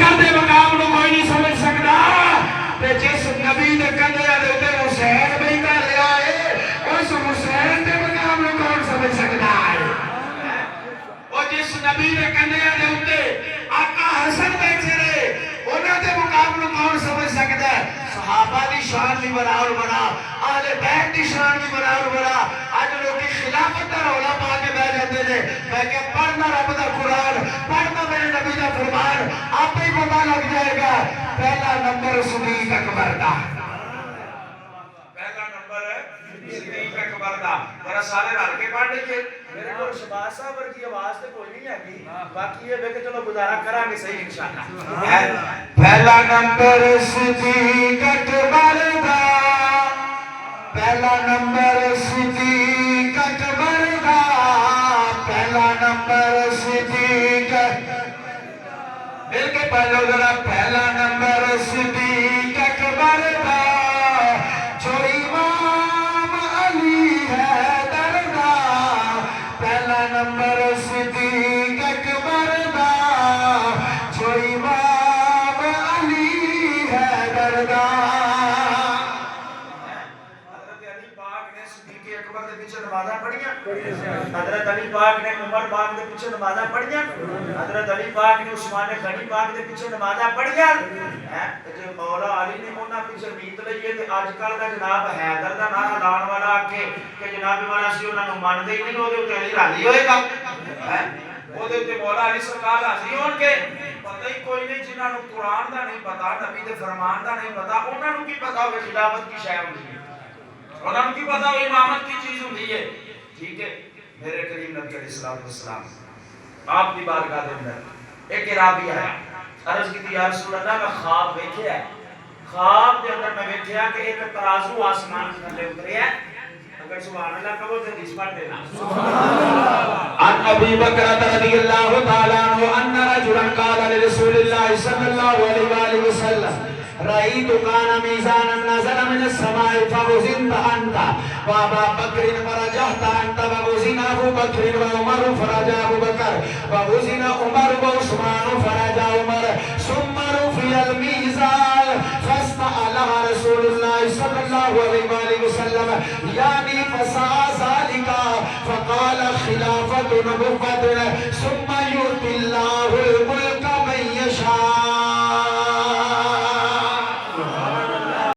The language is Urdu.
بکر دے مقام نو کوئی نہیں سمجھ سکتا تے جس نبی دے کندھے دے اوتے حسین بیٹھا رہیا ہے اس حسین دے مقام نو کون سمجھ سکتا ہے اور جس نبی دے کندھے دے اوتے آقا حسن بیٹھے رہے انہاں دے مقام نو کون سمجھ سکتا ہے صحابہ دی شان بھی بڑا اور بڑا اہل بیت دی شان بھی بڑا اور بڑا اج لوگ خلافت دا رولا پا کے بیٹھ جاتے نے میں کہ پڑھنا رب دا قرآن پڑھنا میرے نبی دا فرمان آپ ہی پتہ لگ جائے گا پہلا نمبر صدیق اکبر دا پہلا نمبر صدیق اکبر دا ذرا سارے رل کے پڑھ لیجئے میرے کو شباز صاحب کی آواز تے کوئی نہیں آگی باقی یہ کہ چلو گزارا کرا گے صحیح انشاءاللہ پہلا نمبر صدیق اکبر دا پہلا نمبر صدیق اکبر دا پہلا نمبر صدیق مل کے پڑھ لو ذرا پہلا نمبر صدیق اکبر دا جو امام علی حیدر دا پہلا نمبر صدیق اکبر دا جو امام علی حیدر دا حضرت علی پاک نے عمر پاک دے پیچھے نمازاں پڑھیاں حضرت علی پاک نے عثمان غنی پاک دے پیچھے نمازاں پڑھیاں جو مولا علی نے انہاں پیچھے نیت لئی ہے تے اج کل دا جناب حیدر دا نام لان والا آکھے کہ جناب والا سی انہاں نوں مانتے ہی نہیں او دے تے علی راضی ہوئے گا او دے تے مولا علی سرکار راضی ہون گے پتہ ہی کوئی نہیں جنہاں نوں قرآن دا نہیں پتہ نبی دے فرمان دا نہیں پتہ انہاں نوں کی پتہ ہوے خلافت کی شے ہوندی ہے انہاں نوں کی پتہ ہوے امامت کی چیز ہوندی ہے ٹھیک ہے میرے کریم نبی علیہ الصلوۃ والسلام آپ کی بارگاہ دے اندر ایک رابی آیا عرض کی یا رسول اللہ میں خواب دیکھیا ہے خواب دے اندر میں دیکھیا کہ ایک ترازو آسمان کے تلے اتریا ہے اگر سبحان اللہ کہو تے حدیث پڑھ دینا سبحان اللہ عن ابی بکر رضی اللہ تعالی عنہ ان رجلا قال لرسول اللہ صلی اللہ علیہ وآلہ وسلم رأيت كان ميزانا نزل من السماء فوزنت أنت وأبا بكر فرجحت أنت ووزن أبو بكر وعمر فرجع أبو بكر ووزن عمر وعثمان فرجع عمر ثم رفع الميزان فاستعلى رسول الله صلى الله عليه وآله وسلم يعني فسعى ذلك فقال خلافة نبوة ثم يؤتي الله الملك من يشاء